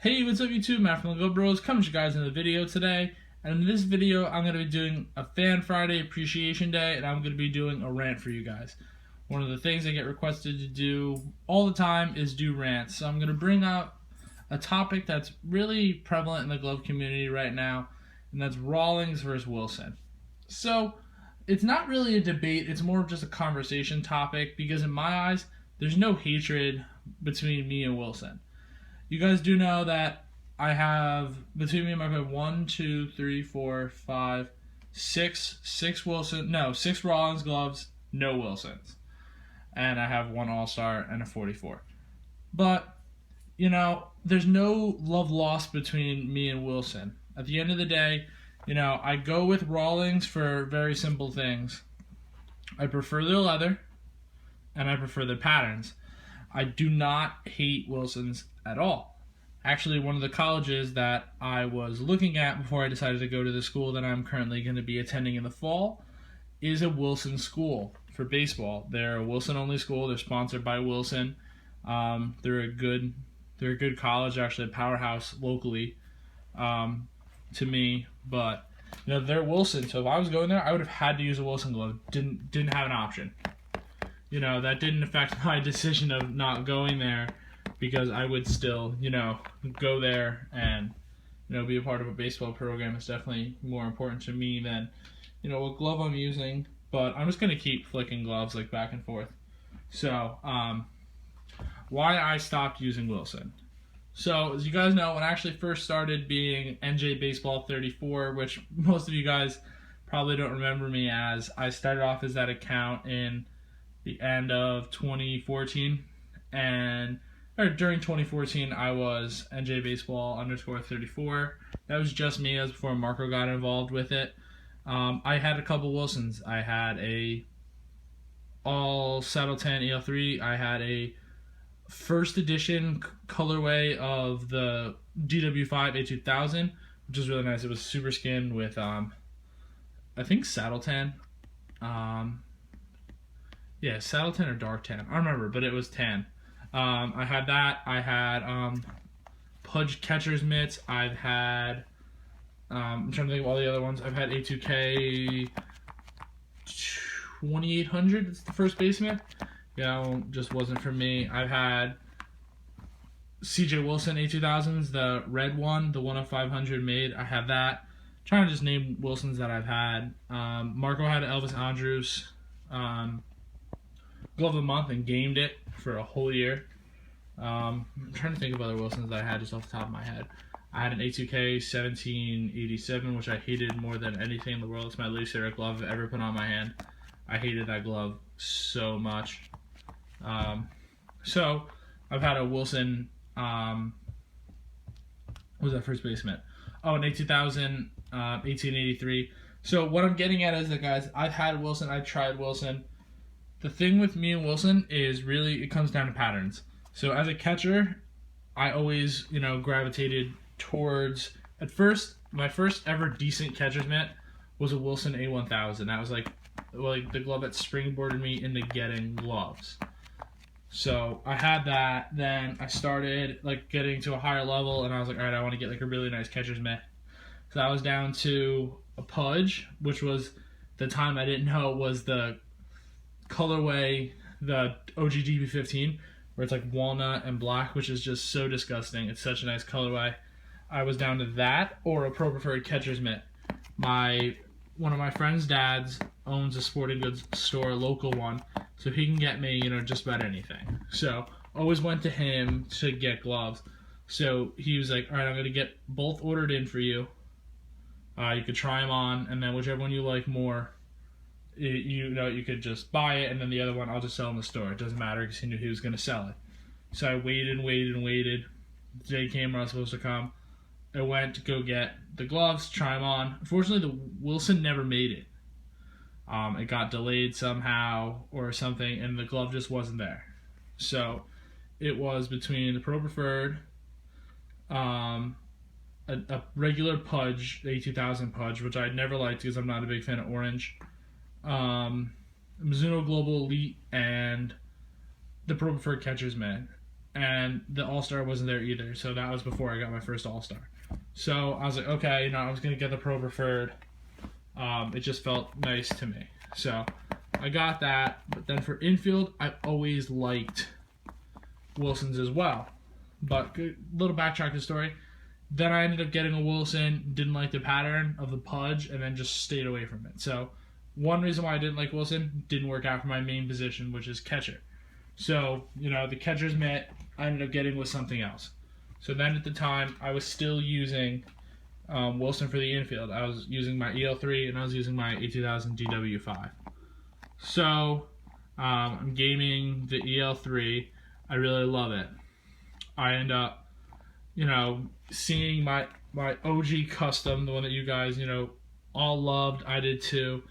Hey, what's up YouTube? Matt from the Go Bros coming to you guys in the video today. And in this video, I'm going to be doing a Fan Friday Appreciation Day, and I'm going to be doing a rant for you guys. One of the things I get requested to do all the time is do rants. So I'm going to bring up a topic that's really prevalent in the glove community right now, and that's Rawlings versus Wilson. So it's not really a debate, it's more of just a conversation topic, because in my eyes, there's no hatred between me and Wilson. You guys do know that I have, between me and my friend, 6 Rawlings gloves, no Wilsons. And I have one All-Star and a 44. But, you know, there's no love lost between me and Wilson. At the end of the day, you know, I go with Rawlings for very simple things. I prefer their leather, and I prefer their patterns. I do not hate Wilsons at all. Actually, one of the colleges that I was looking at before I decided to go to the school that I'm currently going to be attending in the fall is a Wilson school for baseball. They're a Wilson-only school. They're sponsored by Wilson. They're a good college, actually a powerhouse locally to me. But you know, they're Wilson. So if I was going there, I would have had to use a Wilson glove. Didn't have an option. You know, that didn't affect my decision of not going there, because I would still, you know, go there and, you know, be a part of a baseball program. Is definitely more important to me than, you know, what glove I'm using. But I'm just going to keep flicking gloves like back and forth. So, why I stopped using Wilson. So, as you guys know, when I actually first started being NJ Baseball 34, which most of you guys probably don't remember me as, I started off as that account in the end of 2014, and during 2014 I was NJ Baseball _34. That was just me. That was before Marco got involved with it. I had a couple Wilsons. I had a all Saddle 10 EL3. I had a first edition colorway of the DW5 A2000, which was really nice. It was super skin with I think Saddle 10. Yeah, Saddle 10 or Dark 10. I don't remember, but it was 10. I had that. I had Pudge catcher's mitts. I've had, I'm trying to think of all the other ones. I've had A2K 2800. It's the first base mitt. Yeah, just wasn't for me. I've had CJ Wilson A2000s, the red one, the 1 of 500 made. I have that. I'm trying to just name Wilsons that I've had. Marco had Elvis Andrus glove of the month and gamed it for a whole year. I'm trying to think of other Wilsons that I had just off the top of my head. I had an A2K 1787, which I hated more than anything in the world. It's my least favorite glove I've ever put on my hand. I hated that glove so much. So I've had a Wilson, what was that first base mitt? Oh, an A2000 1883. So what I'm getting at is that, guys, I've had Wilson, I've tried Wilson. The thing with me and Wilson is really it comes down to patterns. So as a catcher, I always, you know, gravitated towards, at first, my first ever decent catcher's mitt was a Wilson A1000. That was like the glove that springboarded me into getting gloves. So I had that, then I started like getting to a higher level, and I was like, all right, I want to get like a really nice catcher's mitt. So I was down to a Pudge, which was the time I didn't know was the colorway, the OG DB15, where it's like walnut and black, which is just so disgusting. It's such a nice colorway. I was down to that or a Pro Preferred catcher's mitt. One of my friend's dads owns a sporting goods store, a local one, so he can get me, you know, just about anything. So always went to him to get gloves. So he was like, all right, I'm going to get both ordered in for you. You could try them on, and then whichever one you like more, you know, you could just buy it, and then the other one I'll just sell in the store. It doesn't matter, because he knew he was going to sell it. So I waited. The day came where I was supposed to come. I went to go get the gloves, try them on. Unfortunately, the Wilson never made it. It got delayed somehow or something, and the glove just wasn't there. So it was between the Pro Preferred, a regular Pudge, the A2000 Pudge, which I'd never liked because I'm not a big fan of orange, Mizuno Global Elite, and the Pro Preferred catcher's mitt. and the All-Star wasn't there either. So that was before I got my first All-Star. So I was like, okay, I was going to get the Pro Preferred. It just felt nice to me. So I got that. But then for infield, I always liked Wilson's as well. But little backtrack to the story. Then I ended up getting a Wilson, didn't like the pattern of the pudge, and then just stayed away from it. So one reason why I didn't like Wilson, didn't work out for my main position, which is catcher. So, the catcher's mitt I ended up getting was something else. So then at the time, I was still using Wilson for the infield. I was using my EL3 and I was using my A2000 DW5. So I'm gaming the EL3. I really love it. I end up, seeing my OG custom, the one that you guys, all loved. I did too.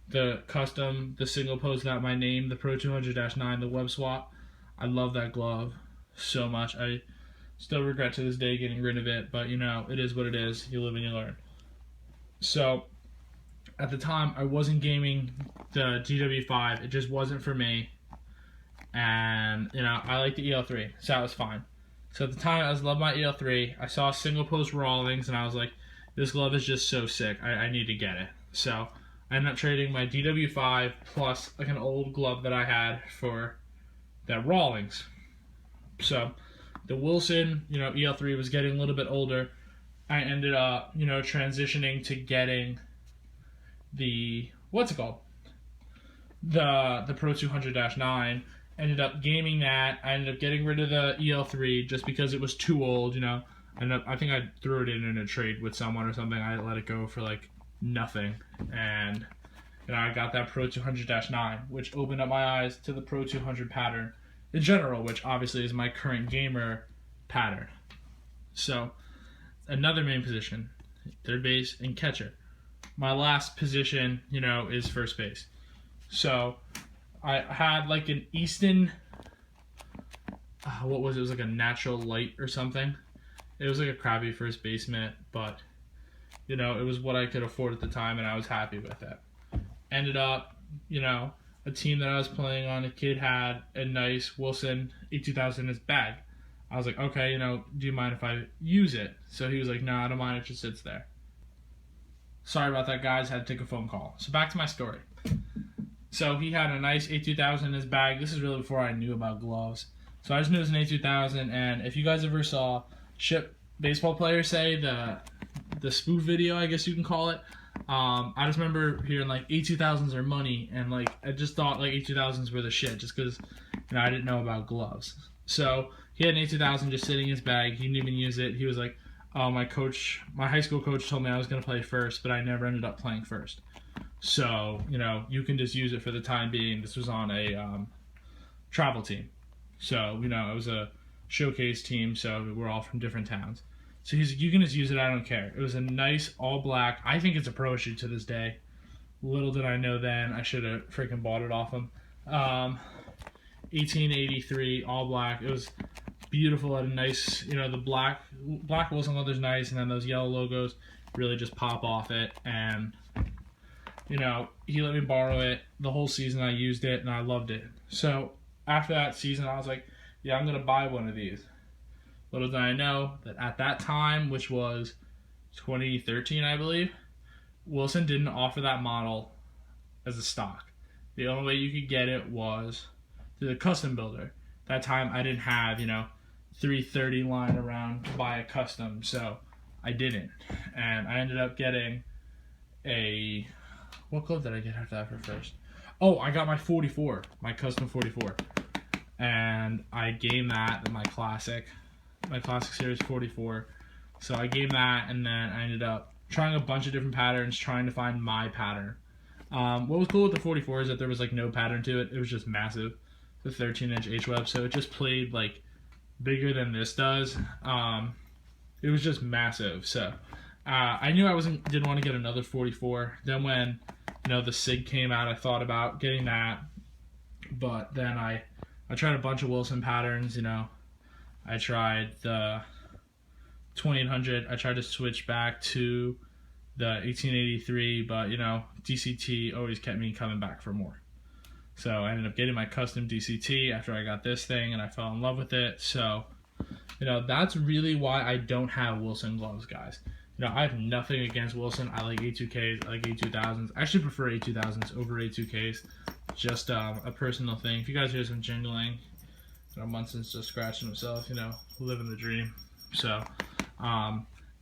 The custom, the single post got my name, the Pro 200-9, the web swap. I love that glove so much. I still regret to this day getting rid of it, but it is what it is. You live and you learn. So at the time, I wasn't gaming the GW5. It just wasn't for me. And, I like the EL3, so that was fine. So at the time, I loved my EL3. I saw a single post Rawlings, and I was like, this glove is just so sick. I need to get it. So I ended up trading my DW5 plus like an old glove that I had for that Rawlings. So the Wilson, EL3 was getting a little bit older. I ended up, transitioning to getting the, what's it called? The Pro 200-9. Ended up gaming that. I ended up getting rid of the EL3 just because it was too old, I think I threw it in a trade with someone or something. I let it go for like nothing. And, I got that Pro 200-9, which opened up my eyes to the Pro 200 pattern in general, which obviously is my current gamer pattern. So, another main position, third base and catcher. My last position, is first base. So, I had like an Easton, what was it? It was like a natural light or something. It was like a crappy first base mitt, but, it was what I could afford at the time, and I was happy with it. Ended up, a team that I was playing on, a kid had a nice Wilson A2000 in his bag. I was like, okay, do you mind if I use it? So he was like, no, I don't mind, it just sits there. Sorry about that, guys, had to take a phone call. So back to my story. So he had a nice A2000 in his bag. This is really before I knew about gloves. So I just knew it was an A2000, and if you guys ever saw Ship baseball players say the spoof video, I guess you can call it, I just remember hearing like A2000s are money, and like I just thought like A2000s were the shit just because I didn't know about gloves. So he had an A2000 just sitting in his bag. He didn't even use it. He was like, oh, my high school coach told me I was going to play first, but I never ended up playing first. So, you can just use it for the time being. This was on a travel team. So, it was a showcase team, so we're all from different towns. So he's like, you can just use it, I don't care. It was a nice all black. I think it's a pro issue to this day. Little did I know then, I should have freaking bought it off him. 1883 all black. It was beautiful. Had a nice, the black Wilson leather's nice, and then those yellow logos really just pop off it. And he let me borrow it the whole season. I used it and I loved it. So after that season, I was like, yeah, I'm gonna buy one of these. Little did I know that at that time, which was 2013, I believe, Wilson didn't offer that model as a stock. The only way you could get it was through the custom builder. That time I didn't have, 330 lying around to buy a custom, so I didn't. And I ended up getting what glove did I get after that for first? Oh, I got my 44, my custom 44. And I gamed that in my classic series 44. So I gamed that, and then I ended up trying a bunch of different patterns, trying to find my pattern. What was cool with the 44 is that there was like no pattern to it. It was just massive. The 13-inch H-web, so it just played like bigger than this does. It was just massive. So I knew I didn't want to get another 44. Then when the SIG came out, I thought about getting that, but then I tried a bunch of Wilson patterns. I tried the 2800. I tried to switch back to the 1883, but DCT always kept me coming back for more. So I ended up getting my custom DCT after I got this thing, and I fell in love with it. So, that's really why I don't have Wilson gloves, guys. I have nothing against Wilson. I like A2Ks, I like A2000s. I actually prefer A2000s over A2Ks. Just a personal thing. If you guys hear some jingling, Munson's just scratching himself, living the dream. So,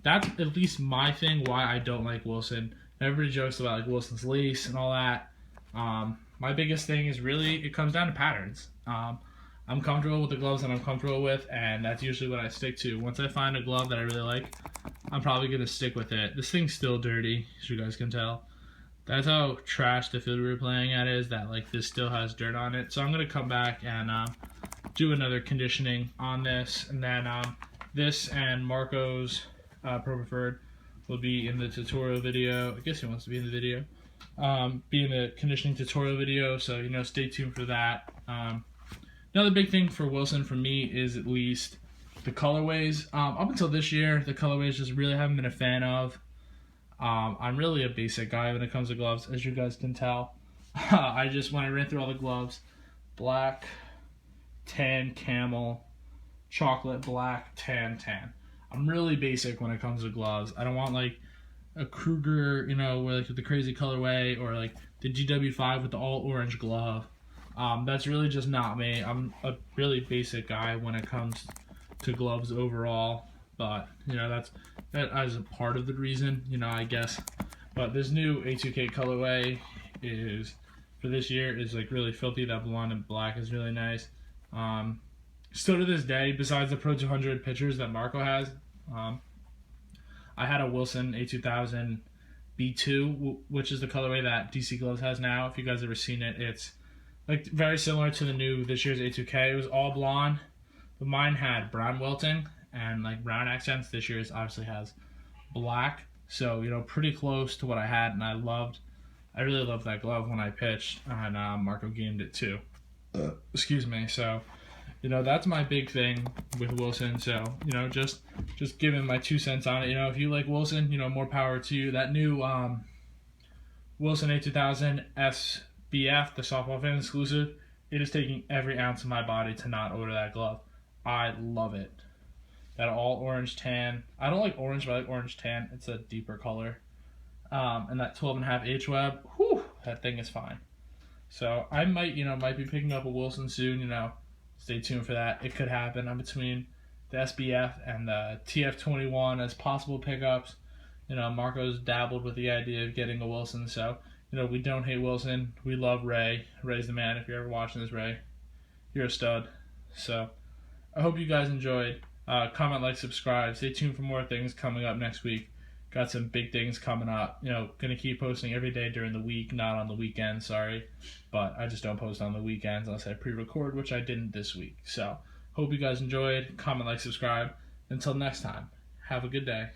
that's at least my thing why I don't like Wilson. Everybody jokes about like Wilson's lace and all that. My biggest thing is really, it comes down to patterns. I'm comfortable with the gloves that I'm comfortable with, and that's usually what I stick to. Once I find a glove that I really like, I'm probably going to stick with it. This thing's still dirty, as you guys can tell. That's how trash the field we were playing at is, that like this still has dirt on it. So I'm going to come back and do another conditioning on this, and then this and Marco's Pro Preferred will be in the tutorial video. I guess he wants to be in the video. Be in the conditioning tutorial video, so stay tuned for that. Another big thing for Wilson for me is at least the colorways. Up until this year, the colorways just really haven't been a fan of. I'm really a basic guy when it comes to gloves, as you guys can tell. When I ran through all the gloves, black, tan, camel, chocolate, black, tan, tan. I'm really basic when it comes to gloves. I don't want like a Kruger, where like with the crazy colorway, or like the GW5 with the all orange glove. That's really just not me. I'm a really basic guy when it comes to gloves overall, but that is a part of the reason, I guess. But this new A2K colorway is for this year is like really filthy. That blonde and black is really nice. Still to this day, besides the Pro 200 pictures that Marco has, I had a Wilson A2000 B2, which is the colorway that DC Gloves has now. If you guys ever seen it, it's like very similar to the new this year's A2K. It was all blonde, but mine had brown welting and like brown accents. This year's obviously has black, so pretty close to what I had, and I really loved that glove when I pitched, and Marco gamed it too. Excuse me. So that's my big thing with Wilson. So just giving my 2 cents on it. If you like Wilson, more power to you. That new Wilson A2000 SBF, the softball fan exclusive, it is taking every ounce of my body to not order that glove. I love it. That all orange tan. I don't like orange, but I like orange tan. It's a deeper color. And that 12.5 H-Web, whew, that thing is fine. So I might be picking up a Wilson soon, Stay tuned for that. It could happen. I'm between the SBF and the TF21 as possible pickups. Marco's dabbled with the idea of getting a Wilson, so we don't hate Wilson. We love Ray. Ray's the man. If you're ever watching this, Ray, you're a stud. So I hope you guys enjoyed. Comment, like, subscribe. Stay tuned for more things coming up next week. Got some big things coming up. Gonna keep posting every day during the week, not on the weekend, sorry. But I just don't post on the weekends unless I pre-record, which I didn't this week. So hope you guys enjoyed. Comment, like, subscribe. Until next time, have a good day.